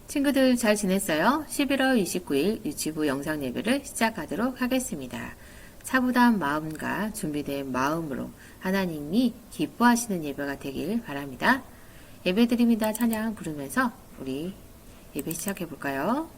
친구들 잘 지냈어요? 11월 29일 유치부 영상 예배를 시작하도록 하겠습니다. 차분한 마음과 준비된 마음으로 하나님이 기뻐하시는 예배가 되길 바랍니다. 예배드립니다. 찬양 부르면서 우리 예배 시작해 볼까요?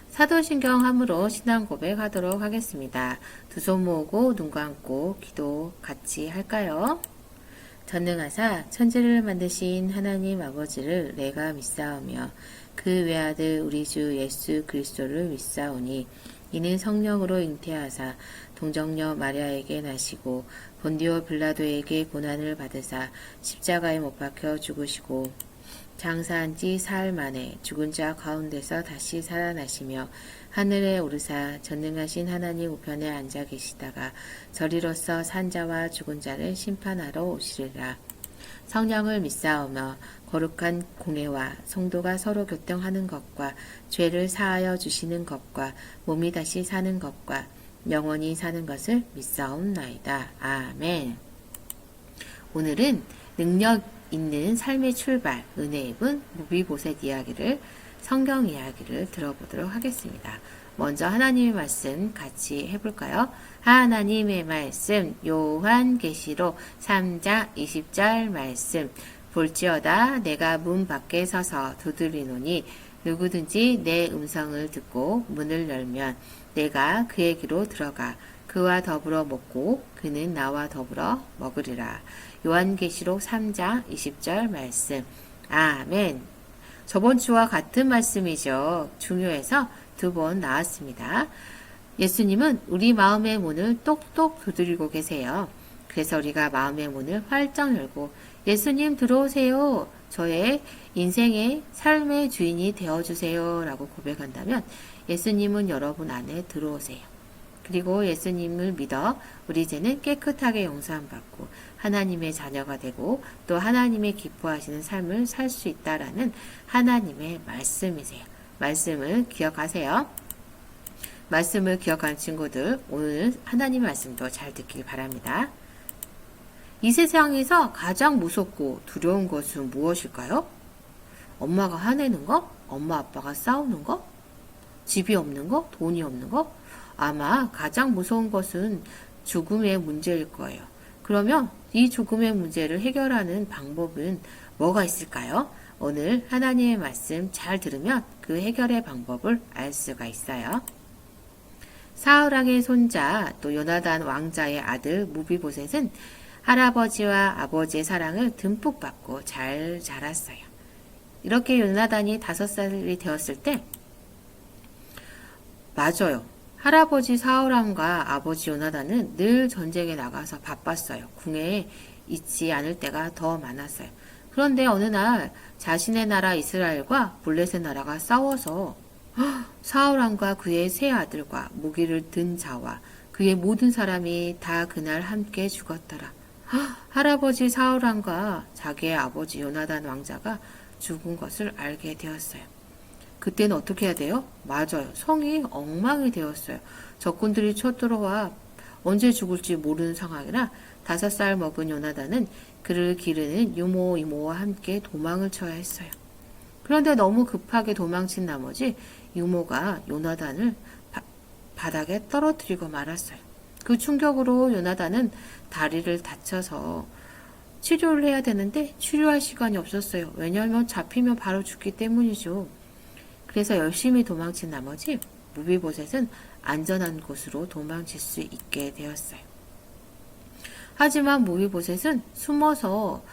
사도신경 함으로 신앙 고백하도록 하겠습니다. 두 손 모으고 눈 감고 기도 같이 할까요? 전능하사 천지를 만드신 하나님 아버지를 내가 믿사오며 그 외아들 우리 주 예수 그리스도를 믿사오니 이는 성령으로 잉태하사 동정녀 마리아에게 나시고 본디오 빌라도에게 고난을 받으사 십자가에 못 박혀 죽으시고 장사한 지 사흘 만에 죽은 자 가운데서 다시 살아나시며 하늘에 오르사 전능하신 하나님 우편에 앉아 계시다가 저리로서 산 자와 죽은 자를 심판하러 오시리라. 성령을 믿사오며 거룩한 공회와 성도가 서로 교통하는 것과 죄를 사하여 주시는 것과 몸이 다시 사는 것과 영원히 사는 것을 믿사옵나이다. 아멘. 오늘은 능력 있는 삶의 출발, 은혜 입은 무비보셋 이야기를, 성경 이야기를 들어보도록 하겠습니다. 먼저 하나님의 말씀 같이 해볼까요? 하나님의 말씀, 요한계시록 3장 20절 말씀. 볼지어다 내가 문 밖에 서서 두드리노니 누구든지 내 음성을 듣고 문을 열면 내가 그에게로 들어가 그와 더불어 먹고 그는 나와 더불어 먹으리라. 요한계시록 3장 20절 말씀. 아멘. 저번 주와 같은 말씀이죠. 중요해서 두 번 나왔습니다. 예수님은 우리 마음의 문을 똑똑 두드리고 계세요. 그래서 우리가 마음의 문을 활짝 열고 예수님 들어오세요. 저의 인생의 삶의 주인이 되어주세요. 라고 고백한다면 예수님은 여러분 안에 들어오세요. 그리고 예수님을 믿어 우리 죄는 깨끗하게 용서받고 하나님의 자녀가 되고 또 하나님의 기뻐하시는 삶을 살 수 있다라는 하나님의 말씀이세요. 말씀을 기억하세요. 말씀을 기억한 친구들 오늘 하나님 말씀도 잘 듣길 바랍니다. 이 세상에서 가장 무섭고 두려운 것은 무엇일까요? 엄마가 화내는 거? 엄마 아빠가 싸우는 거? 집이 없는 거? 돈이 없는 거? 아마 가장 무서운 것은 죽음의 문제일 거예요. 그러면 이 죽음의 문제를 해결하는 방법은 뭐가 있을까요? 오늘 하나님의 말씀 잘 들으면 그 해결의 방법을 알 수가 있어요. 사울왕의 손자 또 요나단 왕자의 아들 무비보셋은 할아버지와 아버지의 사랑을 듬뿍 받고 잘 자랐어요. 이렇게 요나단이 5살이 되었을 때 맞아요. 할아버지 사울왕과 아버지 요나단은 늘 전쟁에 나가서 바빴어요. 궁에 있지 않을 때가 더 많았어요. 그런데 어느 날 자신의 나라 이스라엘과 블레셋 나라가 싸워서 사울왕과 그의 세 아들과 무기를 든 자와 그의 모든 사람이 다 그날 함께 죽었더라. 할아버지 사울왕과 자기의 아버지 요나단 왕자가 죽은 것을 알게 되었어요. 그때는 어떻게 해야 돼요? 맞아요. 성이 엉망이 되었어요. 적군들이 쳐들어와 언제 죽을지 모르는 상황이라 5살 먹은 요나단은 그를 기르는 유모, 이모와 함께 도망을 쳐야 했어요. 그런데 너무 급하게 도망친 나머지 유모가 요나단을 바닥에 떨어뜨리고 말았어요. 그 충격으로 요나단은 다리를 다쳐서 치료를 해야 되는데 치료할 시간이 없었어요. 왜냐하면 잡히면 바로 죽기 때문이죠. 그래서 열심히 도망친 나머지 무비보셋은 안전한 곳으로 도망칠 수 있게 되었어요. 하지만 무비보셋은 숨어서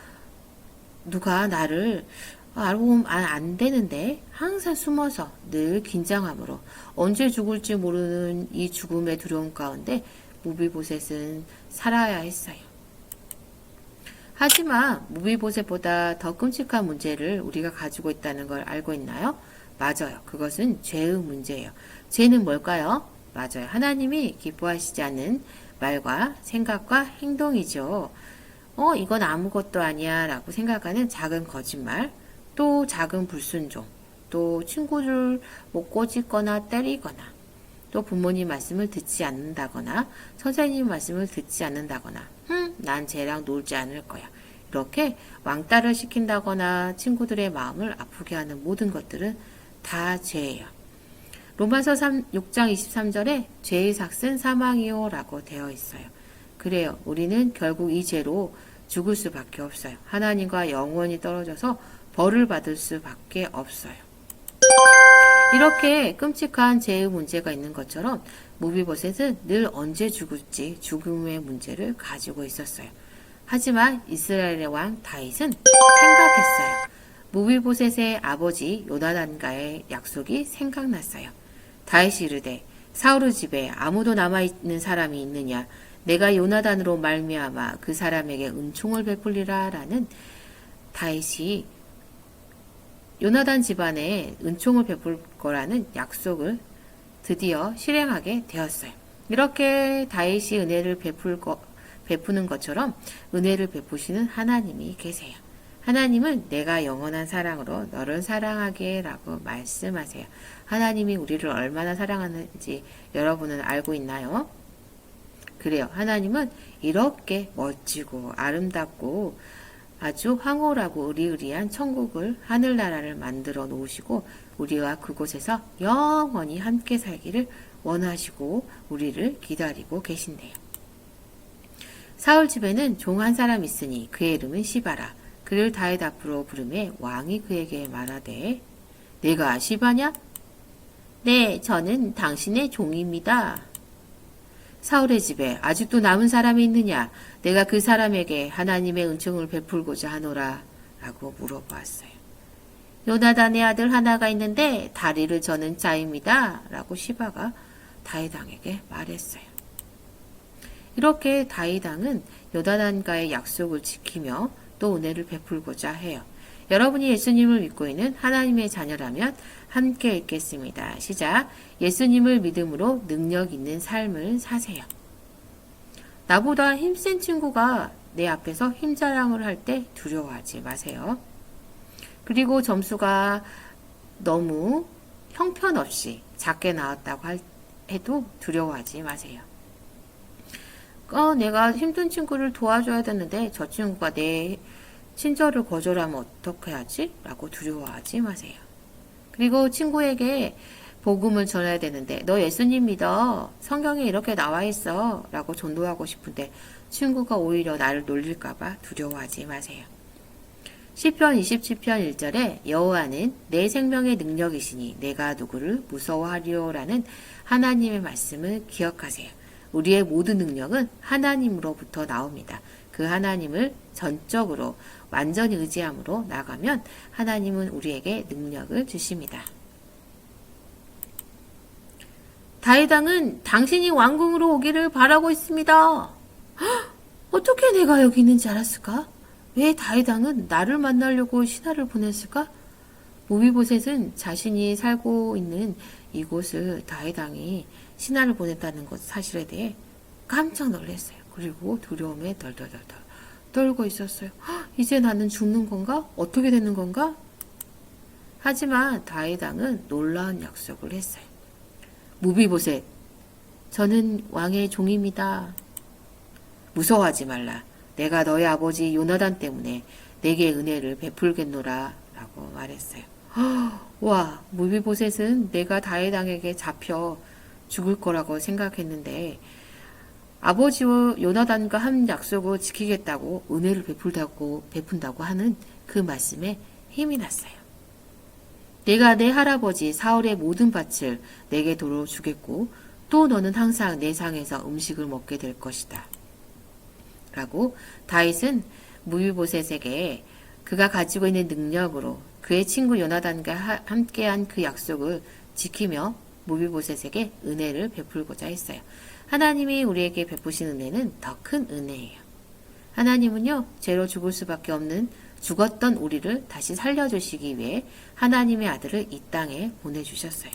누가 나를 알고 보면 안 되는데 항상 숨어서 늘 긴장함으로 언제 죽을지 모르는 이 죽음의 두려움 가운데 무비보셋은 살아야 했어요. 하지만 무비보셋보다 더 끔찍한 문제를 우리가 가지고 있다는 걸 알고 있나요? 맞아요. 그것은 죄의 문제예요. 죄는 뭘까요? 맞아요. 하나님이 기뻐하시지 않는 말과 생각과 행동이죠. 이건 아무것도 아니야 라고 생각하는 작은 거짓말, 또 작은 불순종, 또 친구를 못 꼬집거나 때리거나, 또 부모님 말씀을 듣지 않는다거나, 선생님 말씀을 듣지 않는다거나, 난 쟤랑 놀지 않을 거야. 이렇게 왕따를 시킨다거나 친구들의 마음을 아프게 하는 모든 것들은 다 죄예요. 로마서 6장 23절에 죄의 삭은 사망이요 라고 되어 있어요. 그래요. 우리는 결국 이 죄로 죽을 수밖에 없어요. 하나님과 영원히 떨어져서 벌을 받을 수밖에 없어요. 이렇게 끔찍한 죄의 문제가 있는 것처럼 무비보셋은 늘 언제 죽을지 죽음의 문제를 가지고 있었어요. 하지만 이스라엘의 왕 다윗은 생각했어요. 무비보셋의 아버지 요나단과의 약속이 생각났어요. 다윗이 이르되 사울의 집에 아무도 남아있는 사람이 있느냐? 내가 요나단으로 말미암아 그 사람에게 은총을 베풀리라 라는 다윗이 요나단 집안에 은총을 베풀 거라는 약속을 드디어 실행하게 되었어요. 이렇게 다윗이 은혜를 베푸는 것처럼 은혜를 베푸시는 하나님이 계세요. 하나님은 내가 영원한 사랑으로 너를 사랑하게 라고 말씀하세요. 하나님이 우리를 얼마나 사랑하는지 여러분은 알고 있나요? 그래요. 하나님은 이렇게 멋지고 아름답고 아주 황홀하고 의리의리한 천국을 하늘나라를 만들어 놓으시고 우리와 그곳에서 영원히 함께 살기를 원하시고 우리를 기다리고 계신대요. 사울 집에는 종 한 사람 있으니 그의 이름은 시바라. 그를 다윗 앞으로 부르매 왕이 그에게 말하되 내가 시바냐? 네, 저는 당신의 종입니다. 사울의 집에 아직도 남은 사람이 있느냐? 내가 그 사람에게 하나님의 은총을 베풀고자 하노라 라고 물어보았어요. 요나단의 아들 하나가 있는데 다리를 저는 자입니다 라고 시바가 다윗 왕에게 말했어요. 이렇게 다윗 왕은 요나단과의 약속을 지키며 또 은혜를 베풀고자 해요. 여러분이 예수님을 믿고 있는 하나님의 자녀라면 함께 읽겠습니다. 시작. 예수님을 믿음으로 능력 있는 삶을 사세요. 나보다 힘센 친구가 내 앞에서 힘자랑을 할 때 두려워하지 마세요. 그리고 점수가 너무 형편없이 작게 나왔다고 해도 두려워하지 마세요. 내가 힘든 친구를 도와줘야 되는데 저 친구가 내 친절을 거절하면 어떻게 하지? 라고 두려워하지 마세요. 그리고 친구에게 복음을 전해야 되는데 너 예수님 믿어. 성경에 이렇게 나와 있어. 라고 전도하고 싶은데 친구가 오히려 나를 놀릴까봐 두려워하지 마세요. 시편 27편 1절에 여호와는 내 생명의 능력이시니 내가 누구를 무서워하리요 라는 하나님의 말씀을 기억하세요. 우리의 모든 능력은 하나님으로부터 나옵니다. 그 하나님을 전적으로 완전히 의지함으로 나가면 하나님은 우리에게 능력을 주십니다. 다윗 왕은 당신이 왕궁으로 오기를 바라고 있습니다. 헉, 어떻게 내가 여기 있는지 알았을까? 왜 다윗 왕은 나를 만나려고 신하를 보냈을까? 무비보셋은 자신이 살고 있는 이곳을 다윗 왕이 신하를 보냈다는 것 사실에 대해 깜짝 놀랐어요. 그리고 두려움에 덜덜덜 떨고 있었어요. 이제 나는 죽는 건가? 어떻게 되는 건가? 하지만 다윗 왕은 놀라운 약속을 했어요. 무비보셋, 저는 왕의 종입니다. 무서워하지 말라. 내가 너희 아버지 요나단 때문에 내게 은혜를 베풀겠노라 라고 말했어요. 와, 무비보셋은 내가 다윗왕에게 잡혀 죽을 거라고 생각했는데 아버지와 요나단과 한 약속을 지키겠다고 은혜를 베푼다고 하는 그 말씀에 힘이 났어요. 내가 내 할아버지 사울의 모든 밭을 내게 도로 주겠고 또 너는 항상 내 상에서 음식을 먹게 될 것이다. 라고 다윗은 무비보셋에게 그가 가지고 있는 능력으로 그의 친구 요나단과 함께한 그 약속을 지키며 무비보셋에게 은혜를 베풀고자 했어요. 하나님이 우리에게 베푸신 은혜는 더 큰 은혜예요. 하나님은요, 죄로 죽을 수밖에 없는 죽었던 우리를 다시 살려주시기 위해 하나님의 아들을 이 땅에 보내주셨어요.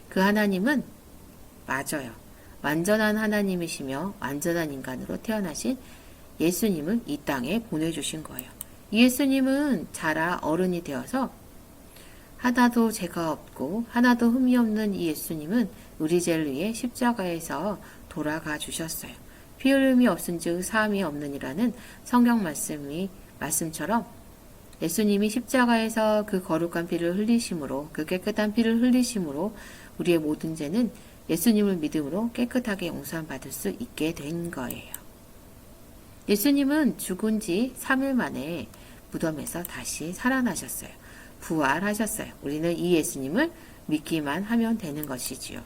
그 하나님은 맞아요. 완전한 하나님이시며 완전한 인간으로 태어나신 예수님을 이 땅에 보내주신 거예요. 예수님은 자라 어른이 되어서 하나도 죄가 없고 하나도 흠이 없는 이 예수님은 우리 죄를 위해 십자가에서 돌아가 주셨어요. 피 흘림이 없은즉 사함이 없느니라는 성경 말씀처럼 예수님이 십자가에서 그 거룩한 피를 흘리심으로 그 깨끗한 피를 흘리심으로 우리의 모든 죄는 예수님을 믿음으로 깨끗하게 용서받을 수 있게 된 거예요. 예수님은 죽은 지 3일 만에 무덤에서 다시 살아나셨어요. 부활하셨어요. 우리는 이 예수님을 믿기만 하면 되는 것이지요.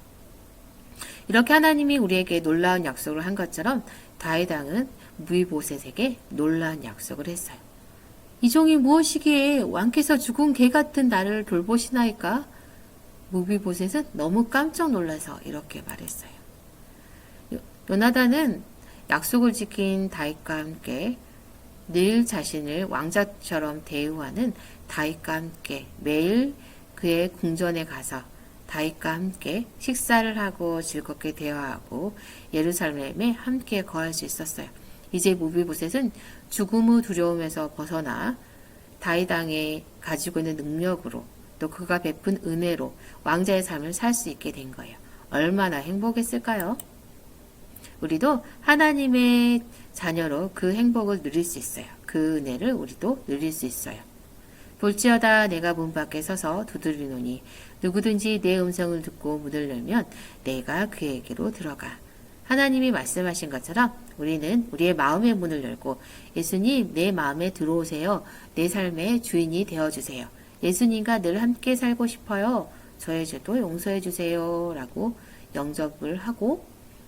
이렇게 하나님이 우리에게 놀라운 약속을 한 것처럼 다윗 왕은 무비보셋에게 놀라운 약속을 했어요. 이 종이 무엇이기에 왕께서 죽은 개 같은 나를 돌보시나이까? 무비보셋은 너무 깜짝 놀라서 이렇게 말했어요. 요나단은 약속을 지킨 다윗과 함께 늘 자신을 왕자처럼 대우하는 다윗과 함께 매일 그의 궁전에 가서 다윗과 함께 식사를 하고 즐겁게 대화하고 예루살렘에 함께 거할 수 있었어요. 이제 무비보셋은 죽음의 두려움에서 벗어나 다윗 왕이 가지고 있는 능력으로 또 그가 베푼 은혜로 왕자의 삶을 살 수 있게 된 거예요. 얼마나 행복했을까요? 우리도 하나님의 자녀로 그 행복을 누릴 수 있어요. 그 은혜를 우리도 누릴 수 있어요. 볼지어다 내가 문 밖에 서서 두드리노니 누구든지 내 음성을 듣고 문을 열면 내가 그에게로 들어가. 하나님이 말씀하신 것처럼 우리는 우리의 마음의 문을 열고 예수님 내 마음에 들어오세요. 내 삶의 주인이 되어주세요. 예수님과 늘 함께 살고 싶어요. 저의 죄도 용서해 주세요. 라고 영접을 하고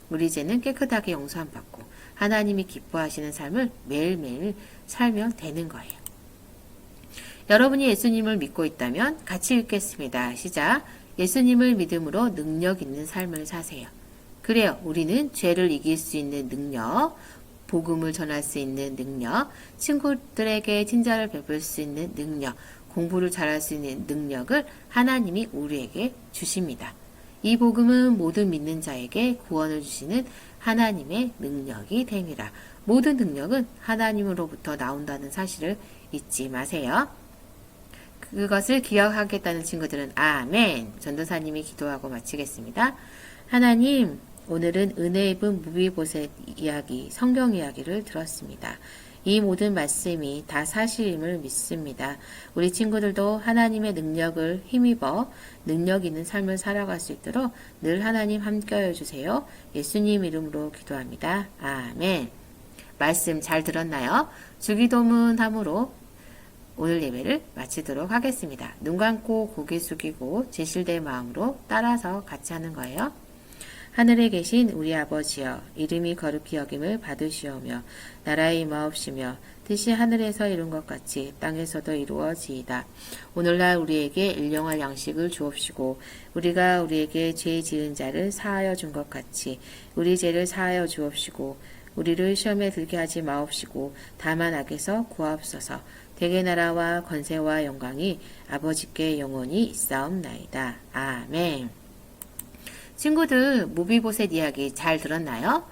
우리 죄는 깨끗하게 용서함 받고 하나님이 기뻐하시는 삶을 매일매일 살면 되는 거예요. 여러분이 예수님을 믿고 있다면 같이 읽겠습니다. 시작. 예수님을 믿음으로 능력 있는 삶을 사세요. 그래요. 우리는 죄를 이길 수 있는 능력, 복음을 전할 수 있는 능력, 친구들에게 친절을 베풀 수 있는 능력, 공부를 잘할 수 있는 능력을 하나님이 우리에게 주십니다. 이 복음은 모든 믿는 자에게 구원을 주시는 하나님의 능력이 됨이라. 모든 능력은 하나님으로부터 나온다는 사실을 잊지 마세요. 그것을 기억하겠다는 친구들은 아멘. 전도사님이 기도하고 마치겠습니다. 하나님, 오늘은 은혜 입은 무비보셋 이야기, 성경 이야기를 들었습니다. 이 모든 말씀이 다 사실임을 믿습니다. 우리 친구들도 하나님의 능력을 힘입어 능력 있는 삶을 살아갈 수 있도록 늘 하나님 함께하여 주세요. 예수님 이름으로 기도합니다. 아멘. 말씀 잘 들었나요? 주기도문 함으로 오늘 예배를 마치도록 하겠습니다. 눈 감고 고개 숙이고 진실된 마음으로 따라서 같이 하는 거예요. 하늘에 계신 우리 아버지여, 이름이 거룩히 여김을 받으시오며 나라의 임하옵시며 뜻이 하늘에서 이룬 것 같이 땅에서도 이루어지이다. 오늘날 우리에게 일용할 양식을 주옵시고 우리가 우리에게 죄 지은 자를 사하여 준 것 같이 우리 죄를 사하여 주옵시고 우리를 시험에 들게 하지 마옵시고 다만 악에서 구하옵소서. 대개 나라와 권세와 영광이 아버지께 영원히 있사옵나이다. 아멘. 친구들, 무비보셋 이야기 잘 들었나요?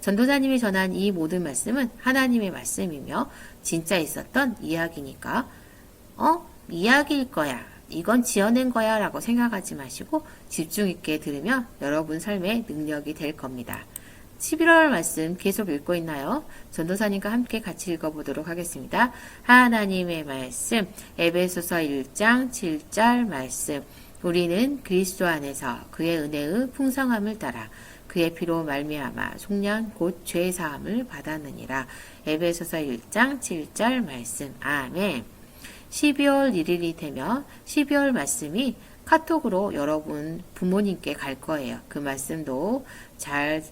전도사님이 전한 이 모든 말씀은 하나님의 말씀이며 진짜 있었던 이야기니까 이야기일 거야, 이건 지어낸 거야 라고 생각하지 마시고 집중 있게 들으면 여러분 삶의 능력이 될 겁니다. 11월 말씀 계속 읽고 있나요? 전도사님과 함께 같이 읽어보도록 하겠습니다. 하나님의 말씀, 에베소서 1장 7절 말씀. 우리는 그리스도 안에서 그의 은혜의 풍성함을 따라 그의 피로 말미암아 속량 곧 죄 사함을 받았느니라. 에베소서 1장 7절 말씀. 아멘. 12월 1일이 되면 12월 말씀이 카톡으로 여러분 부모님께 갈 거예요. 그 말씀도 잘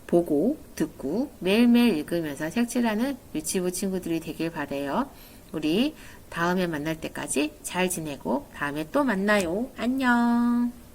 보고 듣고 매일매일 읽으면서 색칠하는 유치부 친구들이 되길 바라요. 우리 다음에 만날 때까지 잘 지내고 다음에 또 만나요. 안녕.